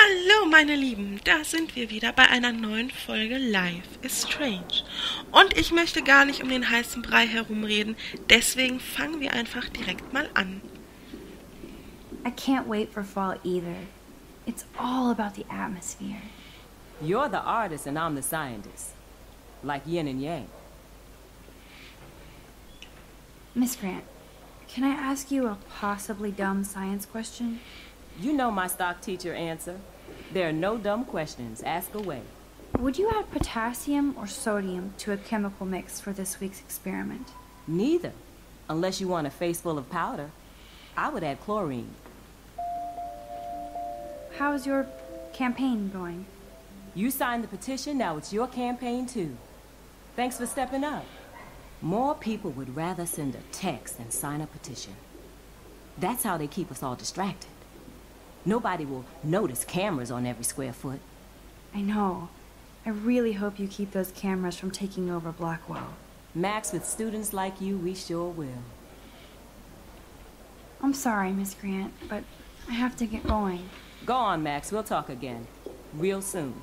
Hallo meine Lieben, da sind wir wieder bei einer neuen Folge Life is Strange. Und ich möchte gar nicht um den heißen Brei herumreden, deswegen fangen wir einfach direkt mal an. I can't wait for fall either. It's all about the atmosphere. You're the artist and I'm the scientist. Like yin and yang. Miss Grant, can I ask you a possibly dumb science question? You know my stock teacher answer. There are no dumb questions. Ask away. Would you add potassium or sodium to a chemical mix for this week's experiment? Neither. Unless you want a face full of powder. I would add chlorine. How's your campaign going? You signed the petition, now it's your campaign too. Thanks for stepping up. More people would rather send a text than sign a petition. That's how they keep us all distracted. Nobody will notice cameras on every square foot. I know. I really hope you keep those cameras from taking over Blackwell. Max, with students like you, we sure will. I'm sorry, Miss Grant, but I have to get going. Go on, Max. We'll talk again. Real soon.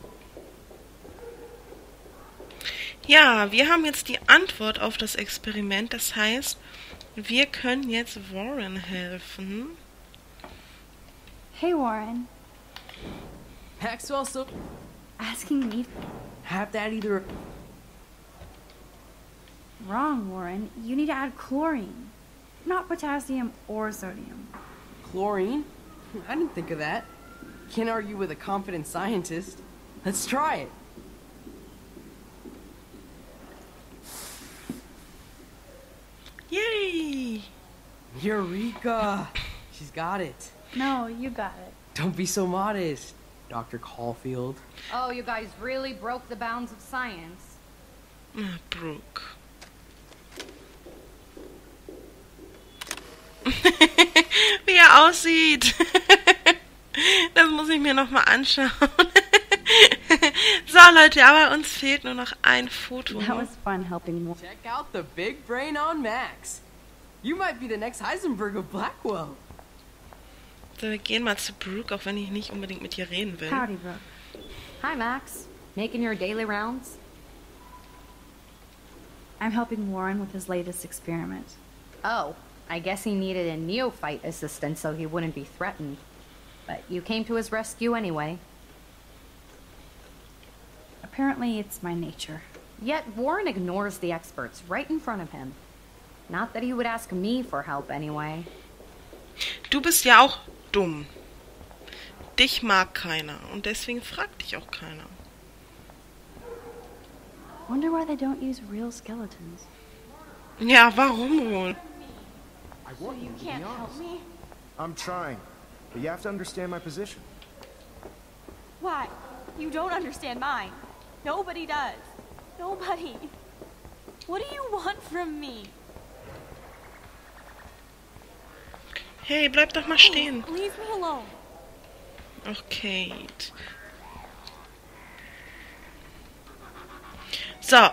Ja, wir haben jetzt die Antwort auf das Experiment. Das heißt, wir können jetzt Warren helfen. Hey, Warren. Maxwell, so Asking me? have that either. Wrong, Warren. You need to add chlorine. Not potassium or sodium. Chlorine? I didn't think of that. Can't argue with a confident scientist. Let's try it. Yay! Eureka! She's got it. No, you got it. Don't be so modest, Dr. Caulfield. Oh, you guys really broke the bounds of science. Ah, Brooke. Wie er aussieht. Das muss ich mir nochmal anschauen. So, Leute, aber uns fehlt nur noch ein Foto. That was fun helping Warren. Check out the big brain on Max. You might be the next Heisenberg of Blackwell. So, wir gehen mal zu Brooke, auch wenn ich nicht unbedingt mit ihr reden will. Howdy, Brooke. Hi, Max. Making your daily rounds? I'm helping Warren with his latest experiment. Oh, I guess he needed a neophyte assistant so he wouldn't be threatened. But you came to his rescue anyway. Apparently, it's my nature. Yet Warren ignores the experts right in front of him. Not that he would ask me for help anyway. Du bist ja auch dumm. Dich mag keiner und deswegen fragt dich auch keiner. Wonder why they don't use real skeletons. Ja, warum wohl? So you can't help me? I'm trying, but you have to understand my position. Why? You don't understand mine. Nobody does. Nobody. What do you want from me? Hey, bleib doch mal stehen. Leave me alone. Ach, Kate. So,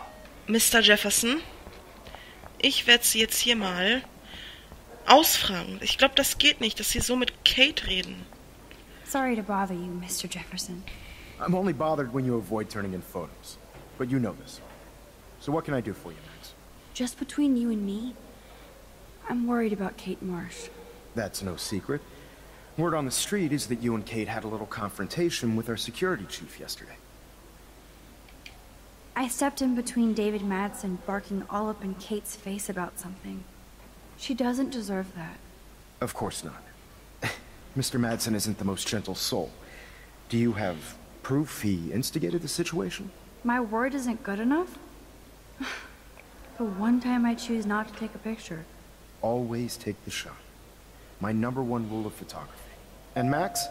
Mr. Jefferson. Ich werde Sie jetzt hier mal ausfragen. Ich glaube, das geht nicht, dass Sie so mit Kate reden. Sorry to bother you, Mr. Jefferson. I'm only bothered when you avoid turning in photos. But you know this. So what can I do for you, Max? Just between you and me, I'm worried about Kate Marsh. That's no secret. Word on the street is that you and Kate had a little confrontation with our security chief yesterday. I stepped in between David Madsen barking all up in Kate's face about something. She doesn't deserve that. Of course not. Mr. Madsen isn't the most gentle soul. Do you have proof he instigated the situation? My word isn't good enough? The one time I choose not to take a picture. Always take the shot. My #1 rule of photography. And Max,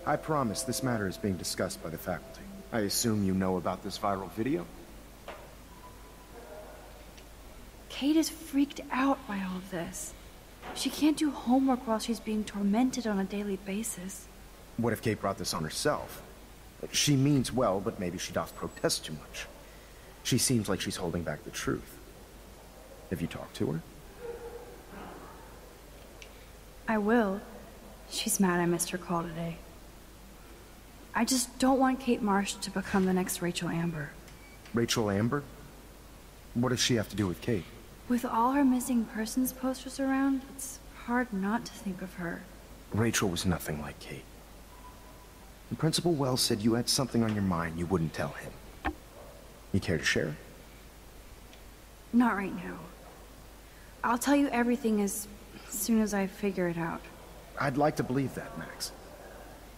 I promise this matter is being discussed by the faculty. I assume you know about this viral video? Kate is freaked out by all of this. She can't do homework while she's being tormented on a daily basis. What if Kate brought this on herself? She means well, but maybe she doth protest too much. She seems like she's holding back the truth. Have you talked to her? I will. She's mad I missed her call today. I just don't want Kate Marsh to become the next Rachel Amber. Rachel Amber? What does she have to do with Kate? With all her missing persons posters around, it's hard not to think of her. Rachel was nothing like Kate. And Principal Wells said you had something on your mind you wouldn't tell him. You care to share? Not right now. I'll tell you everything as soon as I figure it out. I'd like to believe that, Max.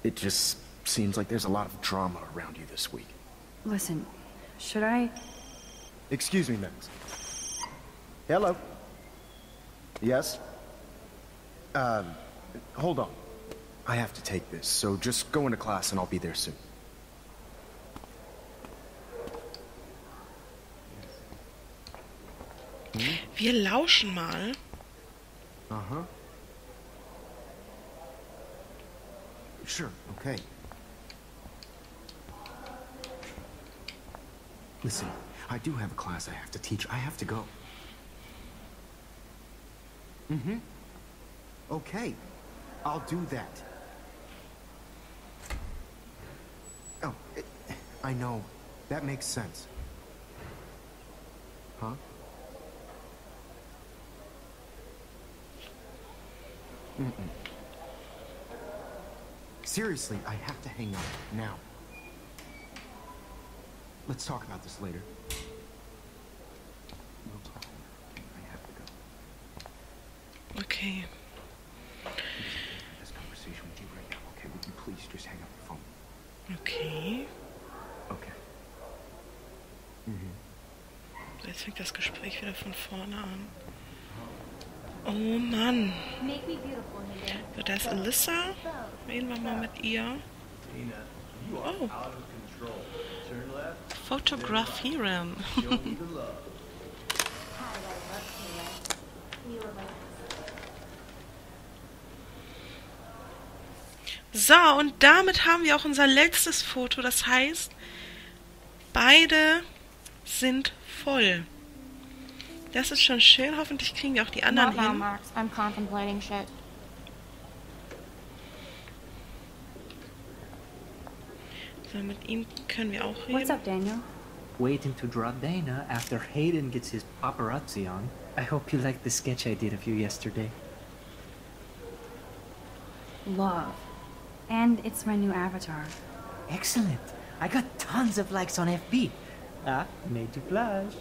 It just seems like there's a lot of drama around you this week. Listen, should I... Excuse me, Max. Hello? Yes? Hold on. I have to take this, so just go into class and I'll be there soon. Wir lauschen mal. Uh-huh. Sure, okay. Listen, I do have a class I have to teach. I have to go. Mm-hmm. Okay. I'll do that. Oh, I know. That makes sense. Huh? Mm-mm. Seriously, I have to hang up now. Let's talk about this later. We'll talk later. I have to go. Okay. This conversation with you right now, okay? Would you please just hang up the phone? Okay. Okay. Mhm. Jetzt fängt das Gespräch wieder von vorne an. Oh Mann. Wird das Alyssa? Reden wir mal mit ihr. Oh. Fotografieren. So, und damit haben wir auch unser letztes Foto. Das heißt, beide sind voll. Das ist schon schön. Hoffentlich kriegen wir auch die anderen Not now, hin. Max. I'm contemplating shit. So, mit ihm können wir auch What's reden. up, Daniel? Waiting to draw Dana after Hayden gets his paparazzi on. I hope you liked the sketch I did of you yesterday. Love. And it's my new avatar. Excellent. I got tons of likes on FB. Ah, made you blush.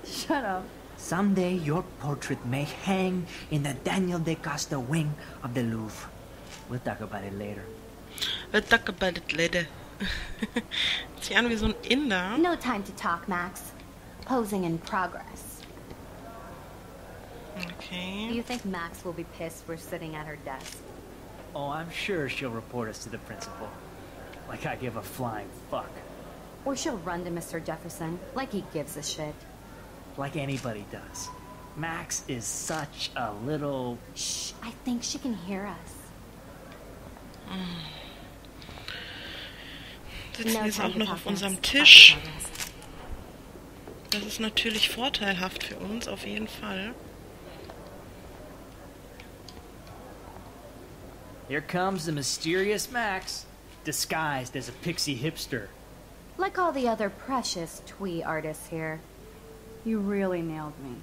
Shut up. Someday your portrait may hang in the Daniel de Costa wing of the Louvre. We'll talk about it later. We'll talk about it later. Sieht an wie so ein Inder. No time to talk, Max. Posing in progress. Do Okay. you think Max will be pissed we're sitting at her desk? Oh, I'm sure she'll report us to the principal. Like I give a flying fuck. Or she'll run to Mr. Jefferson, like he gives a shit. Like anybody does. Max is such a little... Shh, I think she can hear us. Sitzen jetzt auch noch auf unserem Tisch. Das ist natürlich vorteilhaft für uns, auf jeden Fall. Here comes the mysterious Max, disguised as a pixie hipster. Like all the other precious twee artists here. You really nailed me.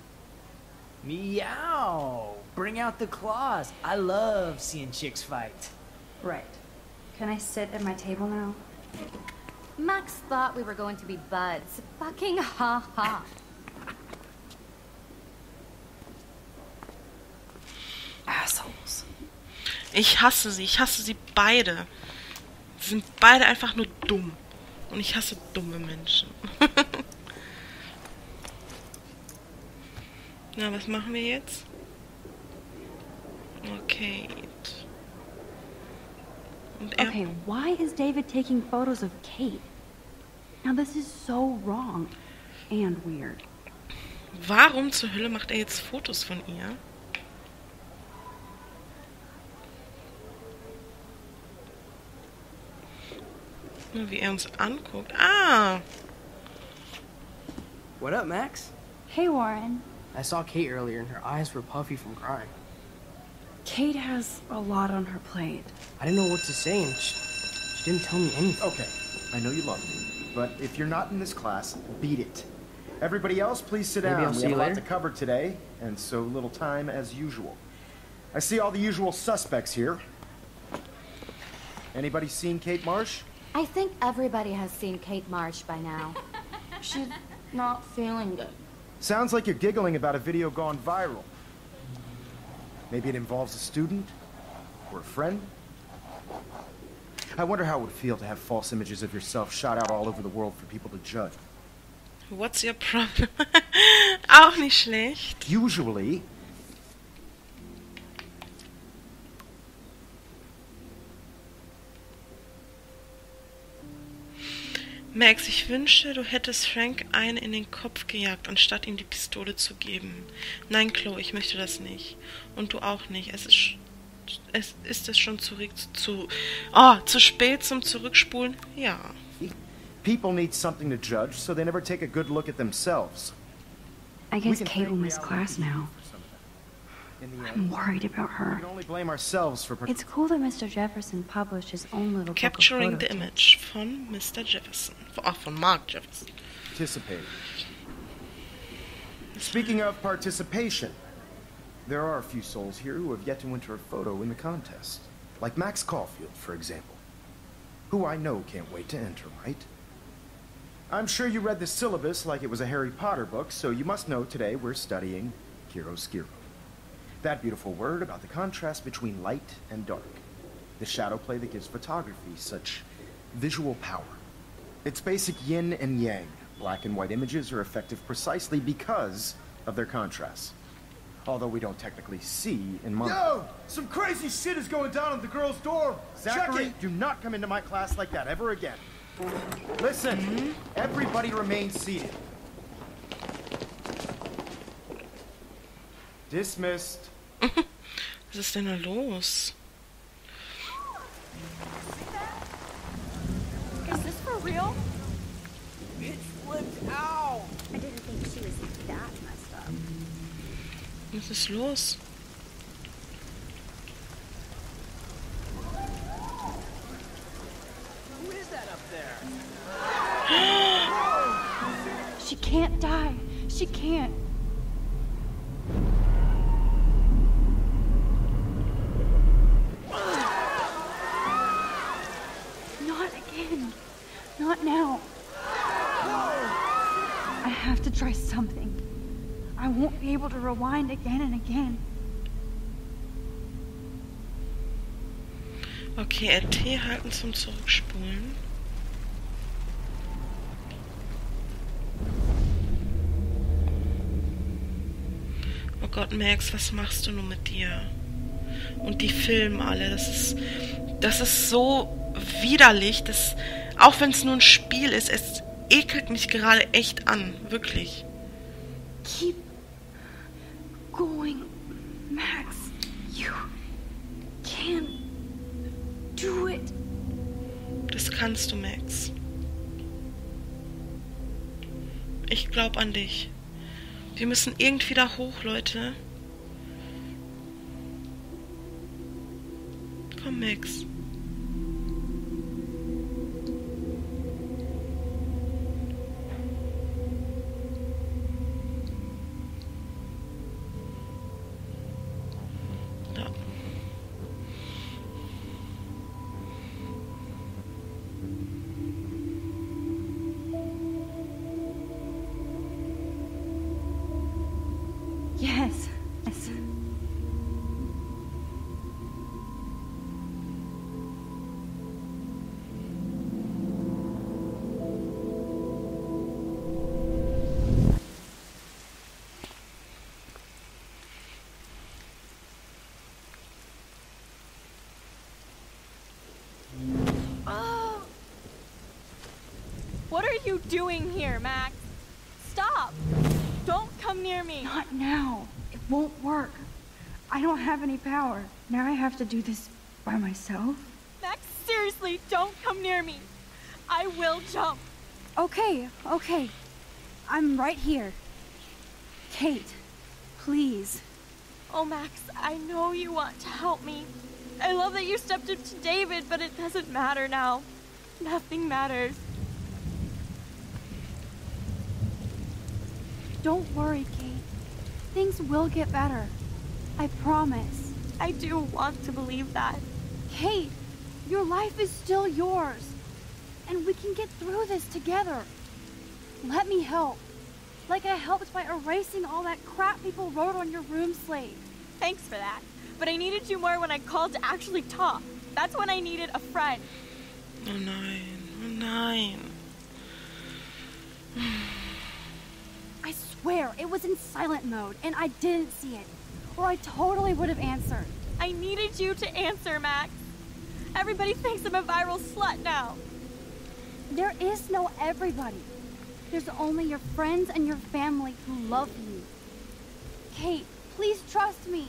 Meow! Bring out the claws. I love seeing chicks fight. Right. Can I sit at my table now? Max thought we were going to be buds. Fucking ha ha. Assholes. Ich hasse sie beide. Sie sind beide einfach nur dumm. Und ich hasse dumme Menschen. Na, was machen wir jetzt? Okay. Und er... Okay, why is David taking photos of Kate? Now this is so wrong and weird. Warum zur Hölle macht er jetzt Fotos von ihr? Nur wie er uns anguckt. Ah! What up, Max? Hey, Warren. I saw Kate earlier and her eyes were puffy from crying. Kate has a lot on her plate. I didn't know what to say and she She didn't tell me anything. Okay, I know you love me, but if you're not in this class, beat it. Everybody else, please sit down. I'll We see have you a lot later. to cover today, and so little time as usual. I see all the usual suspects here. Anybody seen Kate Marsh? I think everybody has seen Kate Marsh by now. She's not feeling good. Sounds like you're giggling about a video gone viral. Maybe it involves a student or a friend. I wonder how it would feel to have false images of yourself shot out all over the world for people to judge. What's your problem? Auch nicht schlecht. Usually, Max, ich wünschte, du hättest Frank einen in den Kopf gejagt, anstatt ihm die Pistole zu geben. Nein, Chloe, ich möchte das nicht. Und du auch nicht. Ist es schon zu spät zum Zurückspulen? Ja. people need something to judge, so they never take a good look at themselves. I guess Kate will miss class now. I'm worried about We her. can only blame ourselves for It's cool that Mr. Jefferson published his own little Capturing book the of photos. Image von Mr. Jefferson. Von Mark Jefferson. participating. Speaking of participation, there are a few souls here who have yet to enter a photo in the contest. Like Max Caulfield, for example. Who I know can't wait to enter, right? I'm sure you read the syllabus like it was a Harry Potter book, so you must know today we're studying chiaroscuro. That beautiful word about the contrast between light and dark. The shadow play that gives photography such visual power. It's basic yin and yang. Black and white images are effective precisely because of their contrast. Although we don't technically see in mono. Yo! Some crazy shit is going down at the girls' dorm! Zachary, Check it! do not come into my class like that ever again. Listen, everybody remain seated. Dismissed. Was ist denn da los? Is this for real? It slipped out! I didn't think she was that messed up. Was ist los? Who is that up there? She can't die. She can't. Not again. Not now. I have to try something. I won't be able to rewind again and again. Okay, RT halten zum Zurückspulen. Oh Gott, Max, was machst du nun mit dir? Und die Filme alle, das ist so widerlich, auch wenn es nur ein Spiel ist, es ekelt mich gerade echt an, wirklich. Keep going, Max. You can do it. Das kannst du, Max. Ich glaub an dich. Wir müssen irgendwie da hoch, Leute. Komm, Max. Da. Yes. Yes. Oh. What are you doing here, Max? Stop! Don't come near me! Not now. It won't work. I don't have any power. Now I have to do this by myself. Max, seriously, don't come near me! I will jump! Okay, okay. I'm right here. Kate, please. Oh, Max, I know you want to help me. I love that you stepped up to David, but it doesn't matter now. Nothing matters. Don't worry, Kate. Things will get better. I promise. I do want to believe that. Kate, your life is still yours. And we can get through this together. Let me help. Like I helped by erasing all that crap people wrote on your room slate. Thanks for that. But I needed you more when I called to actually talk. That's when I needed a friend. Oh nein, oh nein. I swear, it was in silent mode, and I didn't see it. Or I totally would have answered. I needed you to answer, Max. Everybody thinks I'm a viral slut now. There is no everybody. There's only your friends and your family who love you. Kate, please trust me.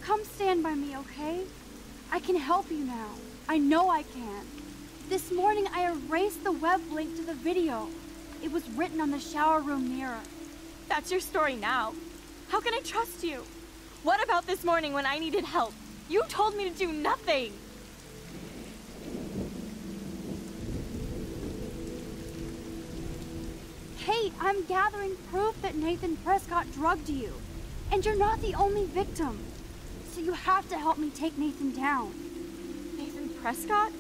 Come stand by me, okay? I can help you now. I know I can. This morning I erased the web link to the video. It was written on the shower room mirror. That's your story now. How can I trust you? What about this morning when I needed help? You told me to do nothing. Kate, I'm gathering proof that Nathan Prescott drugged you. And you're not the only victim. So you have to help me take Nathan down. Nathan Prescott?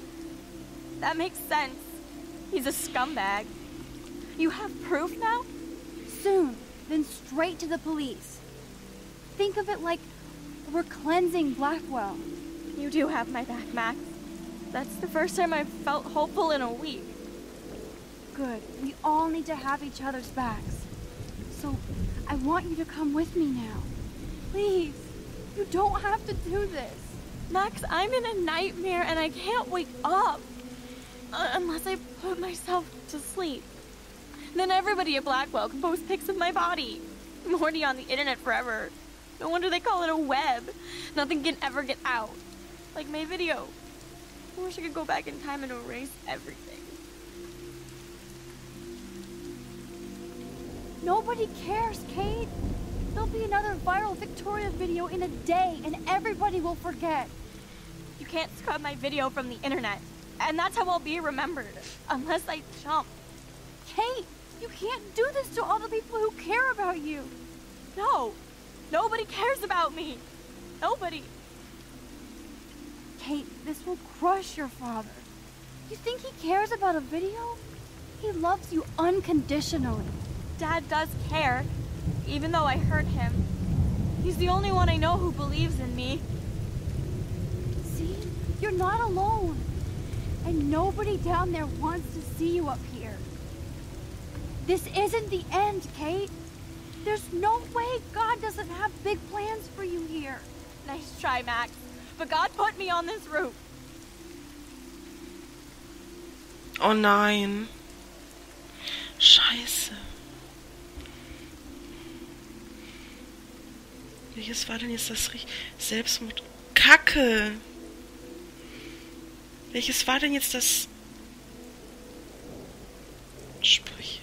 That makes sense. He's a scumbag. You have proof now? Soon, then straight to the police. Think of it like we're cleansing Blackwell. You do have my back, Max. That's the first time I've felt hopeful in a week. Good. We all need to have each other's backs. So, I want you to come with me now. Please. You don't have to do this. Max, I'm in a nightmare and I can't wake up. Unless I put myself to sleep. Then everybody at Blackwell can post pics of my body. I'm already on the internet forever. No wonder they call it a web. Nothing can ever get out. Like my video. I wish I could go back in time and erase everything. Nobody cares, Kate. There'll be another viral Victoria video in a day, and everybody will forget. You can't scrub my video from the internet. And that's how I'll be remembered. Unless I jump. Kate, you can't do this to all the people who care about you. No. Nobody cares about me. Nobody. Kate, this will crush your father. You think he cares about a video? He loves you unconditionally. Dad does care, even though I hurt him. He's the only one I know who believes in me. See? You're not alone. And nobody down there wants to see you up here. This isn't the end, Kate. There's no way God doesn't have big plans for you here. Nice try, Max. But God put me on this route. Oh nein. Scheiße. Welches war denn jetzt das Selbstmord? Kacke! Welches war denn jetzt das... Sprüche?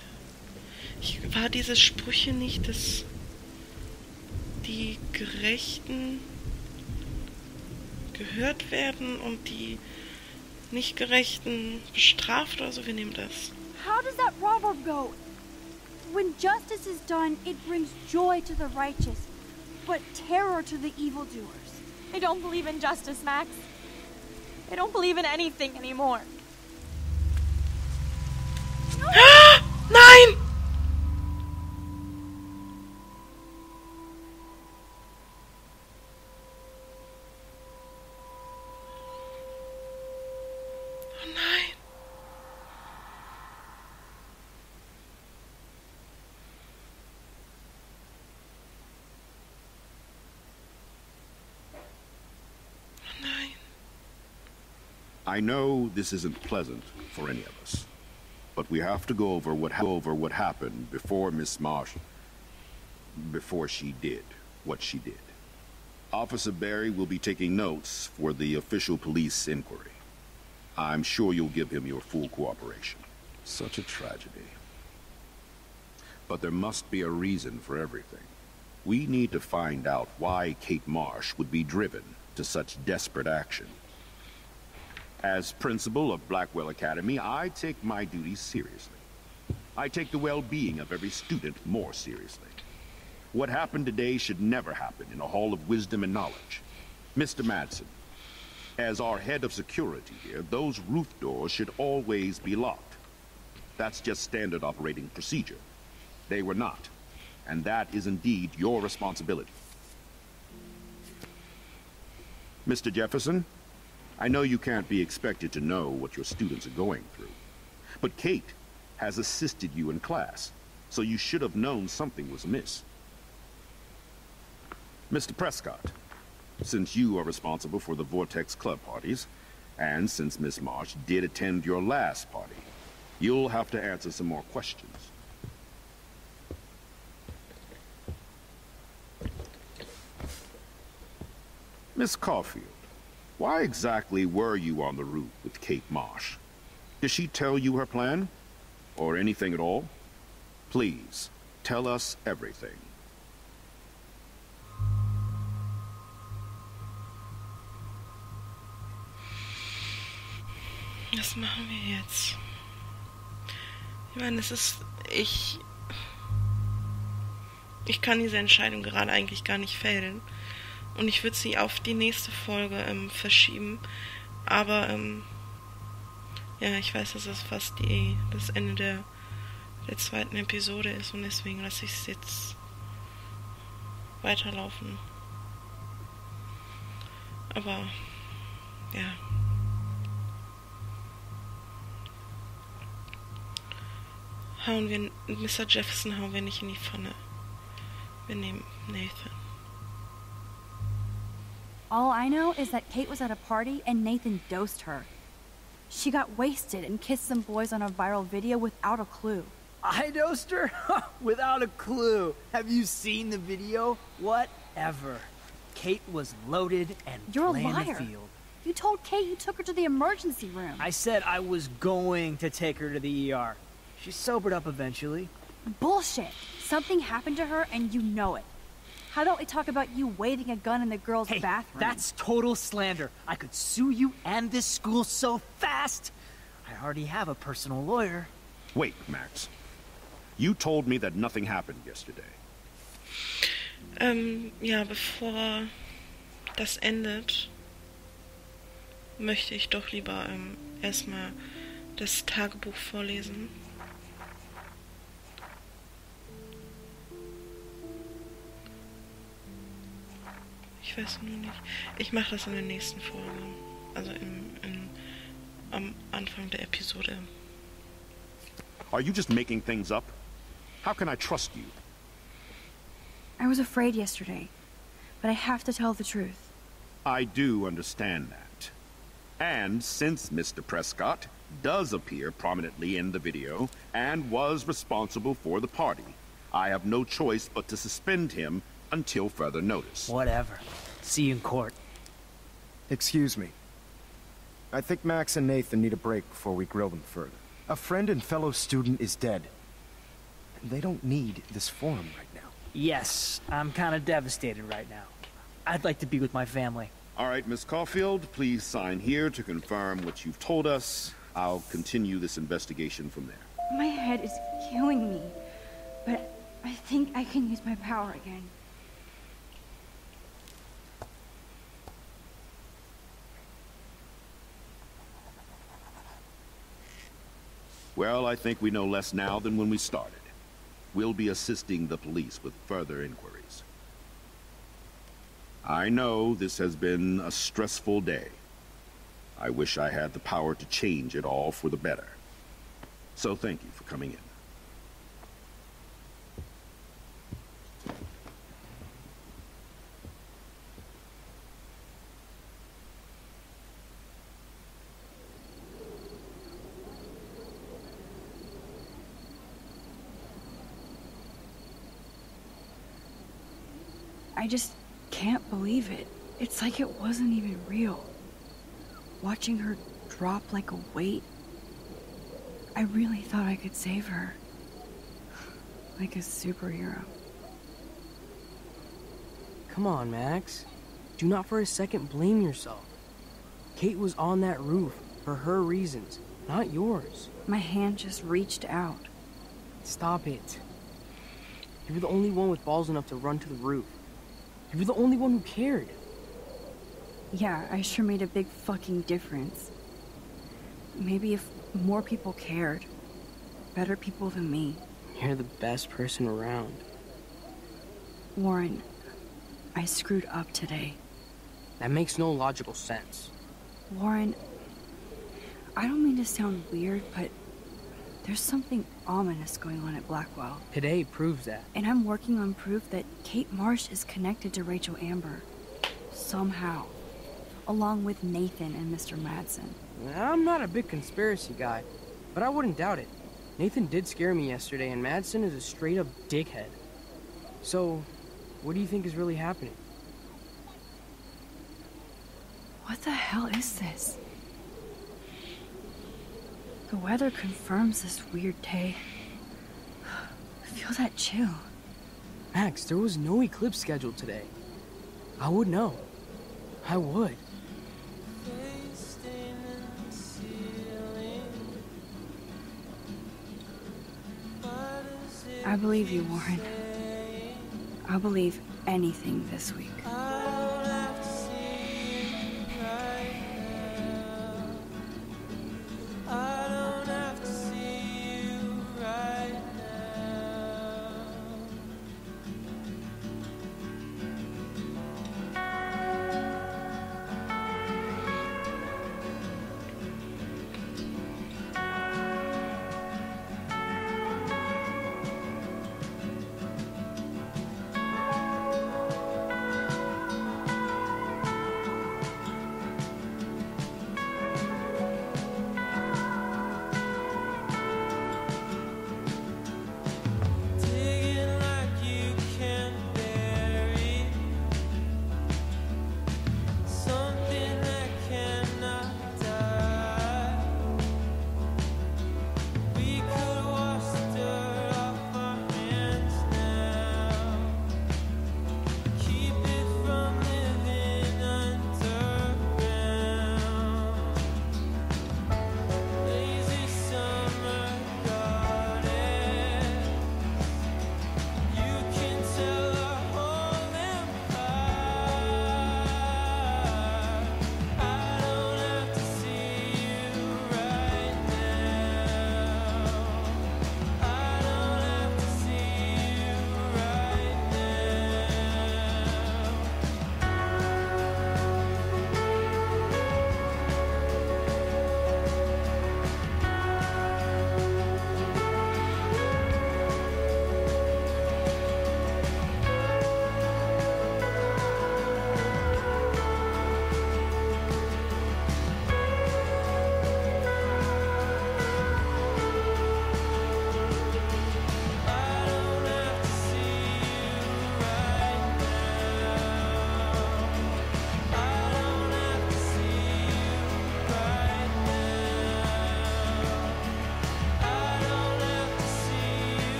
War diese Sprüche nicht, dass die Gerechten gehört werden und die nicht Gerechten bestraft oder so? Wir nehmen das. How does that proverb go? When justice is done, it brings joy to the righteous, but terror to the evildoers. I don't believe in justice, Max. I don't believe in anything anymore. Nein! Oh nein! I know this isn't pleasant for any of us, but we have to go over what happened before Miss Marsh, before she did what she did. Officer Barry will be taking notes for the official police inquiry. I'm sure you'll give him your full cooperation. Such a tragedy. But there must be a reason for everything. We need to find out why Kate Marsh would be driven to such desperate action. As principal of Blackwell Academy, I take my duties seriously. I take the well-being of every student more seriously. What happened today should never happen in a hall of wisdom and knowledge. Mr. Madsen, as our head of security here, those roof doors should always be locked. That's just standard operating procedure. They were not, and that is indeed your responsibility. Mr. Jefferson, I know you can't be expected to know what your students are going through, but Kate has assisted you in class, so you should have known something was amiss. Mr. Prescott, since you are responsible for the Vortex Club parties, and since Miss Marsh did attend your last party, you'll have to answer some more questions. Miss Caulfield, why exactly were you on the roof with Kate Marsh? Did she tell you her plan? Or anything at all? Please, tell us everything. Was machen wir jetzt? Ich meine, ich kann diese Entscheidung gerade eigentlich gar nicht fällen. Und ich würde sie auf die nächste Folge verschieben. Aber, ja, ich weiß, dass es fast das Ende der zweiten Episode ist. Und deswegen lasse ich es jetzt weiterlaufen. Aber, ja. Mr. Jefferson hauen wir nicht in die Pfanne. Wir nehmen Nathan. All I know is that Kate was at a party and Nathan dosed her. She got wasted and kissed some boys on a viral video without a clue. I dosed her? Without a clue. Have you seen the video? Whatever. Kate was loaded and You're playing a liar. the field. You told Kate you took her to the emergency room. I said I was going to take her to the ER. She sobered up eventually. Bullshit. Something happened to her and you know it. How about we talk about you waving a gun in the girls' bathroom? That's total slander. I could sue you and this school so fast. I already have a personal lawyer. Wait, Max. You told me that nothing happened yesterday. Ja, bevor das endet, möchte ich doch lieber erstmal das Tagebuch vorlesen. Ich weiß nur nicht. Ich mache das in der nächsten Folge. Also am Anfang der Episode. Are you just making things up? How can I trust you? I was afraid yesterday, but I have to tell the truth. I do understand that. And since Mr. Prescott does appear prominently in the video and was responsible for the party, I have no choice but to suspend him until further notice. Whatever. See you in court. Excuse me. I think Max and Nathan need a break before we grill them further. A friend and fellow student is dead. They don't need this forum right now. Yes, I'm kind of devastated right now. I'd like to be with my family. All right, Miss Caulfield, please sign here to confirm what you've told us. I'll continue this investigation from there. My head is killing me, but I think I can use my power again. Well, I think we know less now than when we started. We'll be assisting the police with further inquiries. I know this has been a stressful day. I wish I had the power to change it all for the better. So thank you for coming in. I just can't believe it. It's like it wasn't even real. Watching her drop like a weight, I really thought I could save her. Like a superhero. Come on, Max. Do not for a second blame yourself. Kate was on that roof, For her reasons, not yours. My hand just reached out. Stop it. You were the only one with balls enough to run to the roof. You were the only one who cared. Yeah, I sure made a big fucking difference. Maybe if more people cared. Better people than me. You're the best person around. Warren, I screwed up today. That makes no logical sense. Warren, I don't mean to sound weird, but there's something ominous going on at Blackwell. Today proves that. And I'm working on proof that Kate Marsh is connected to Rachel Amber. Somehow. Along with Nathan and Mr. Madsen. I'm not a big conspiracy guy, but I wouldn't doubt it. Nathan did scare me yesterday, and Madsen is a straight-up dickhead. So, what do you think is really happening? What the hell is this? The weather confirms this weird day. Feel that chill. Max, there was no eclipse scheduled today. I would know. I would. I believe you, Warren. I'll believe anything this week.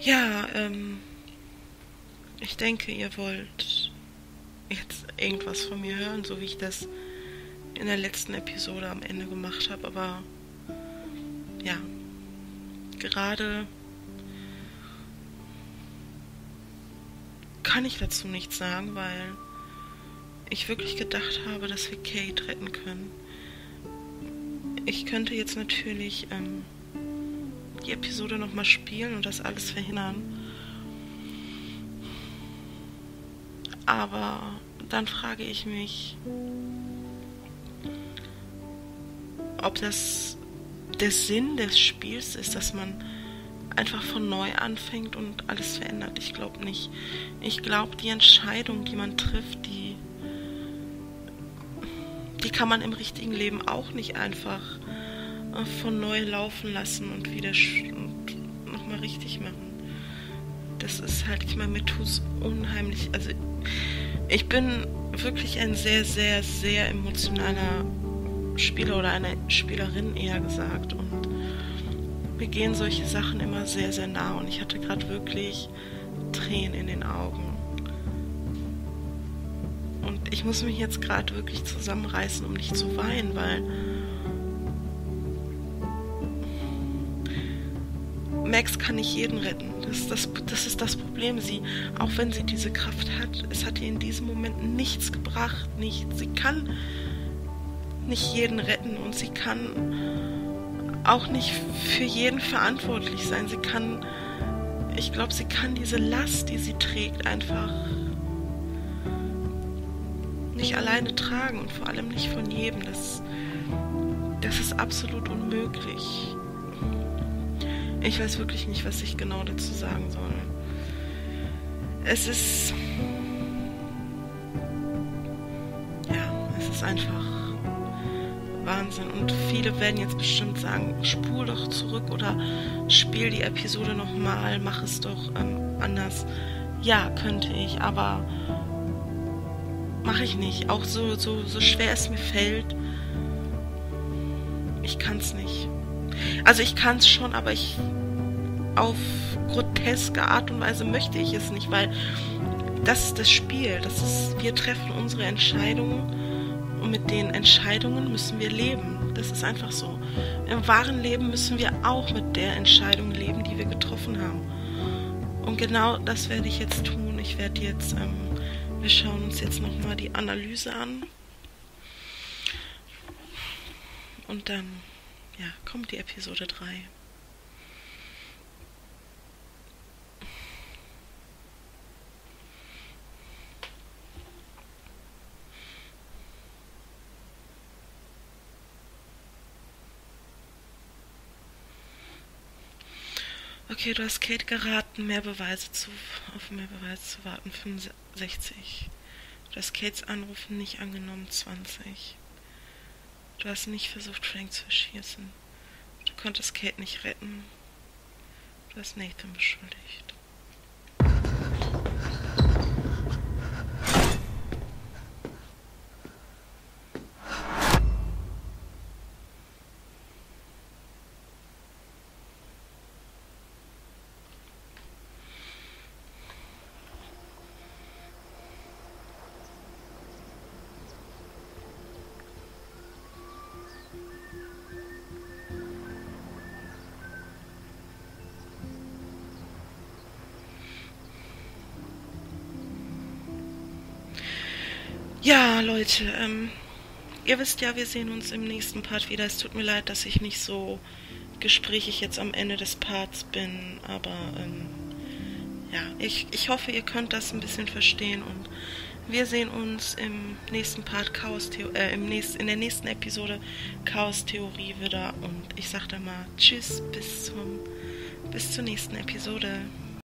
Ja, ich denke, ihr wollt jetzt irgendwas von mir hören, so wie ich das in der letzten Episode am Ende gemacht habe. Aber ja, gerade kann ich dazu nichts sagen, weil ich wirklich gedacht habe, dass wir Kate retten können. Ich könnte jetzt natürlich die Episode nochmal spielen und das alles verhindern. Aber dann frage ich mich, ob das der Sinn des Spiels ist, dass man einfach von neu anfängt und alles verändert. Ich glaube nicht. Ich glaube, die Entscheidung, die man trifft, die kann man im richtigen Leben auch nicht einfach von neu laufen lassen und wieder nochmal richtig machen. Das ist halt, ich meine, mir tut es unheimlich, also ich bin wirklich ein sehr, sehr, sehr emotionaler Spieler oder eine Spielerin eher gesagt, und mir gehen solche Sachen immer sehr, sehr nah, und ich hatte gerade wirklich Tränen in den Augen. Und ich muss mich jetzt gerade wirklich zusammenreißen, um nicht zu weinen, weil Max kann nicht jeden retten. Das ist das Problem. Sie, auch wenn sie diese Kraft hat, es hat ihr in diesem Moment nichts gebracht. Nichts. Sie kann nicht jeden retten, und sie kann auch nicht für jeden verantwortlich sein. Ich glaube, sie kann diese Last, die sie trägt, einfach nicht alleine tragen, und vor allem nicht von jedem. Das ist absolut unmöglich. Ich weiß wirklich nicht, was ich genau dazu sagen soll. Es ist einfach Wahnsinn. Und viele werden jetzt bestimmt sagen, spul doch zurück oder spiel die Episode nochmal, mach es doch anders. Ja, könnte ich, aber mache ich nicht. Auch so schwer es mir fällt, ich kann es nicht. Also ich kann es schon, aber auf groteske Art und Weise möchte ich es nicht, weil das ist das Spiel. Wir treffen unsere Entscheidungen, und mit den Entscheidungen müssen wir leben. Das ist einfach so. Im wahren Leben müssen wir auch mit der Entscheidung leben, die wir getroffen haben. Und genau das werde ich jetzt tun. Ich werde jetzt, wir schauen uns jetzt nochmal die Analyse an. Und dann, ja, kommt die Episode 3. Okay, du hast Kate geraten, auf mehr Beweise zu warten, 65. Du hast Kates Anrufen nicht angenommen, 20. Du hast nicht versucht, Frank zu erschießen. Du konntest Kate nicht retten. Du hast Nathan beschuldigt. Ja, Leute, ihr wisst ja, wir sehen uns im nächsten Part wieder. Es tut mir leid, dass ich nicht so gesprächig jetzt am Ende des Parts bin, aber ja, ich hoffe, ihr könnt das ein bisschen verstehen, und wir sehen uns im nächsten Part in der nächsten Episode Chaos-Theorie wieder, und ich sag dann mal Tschüss, bis zur nächsten Episode.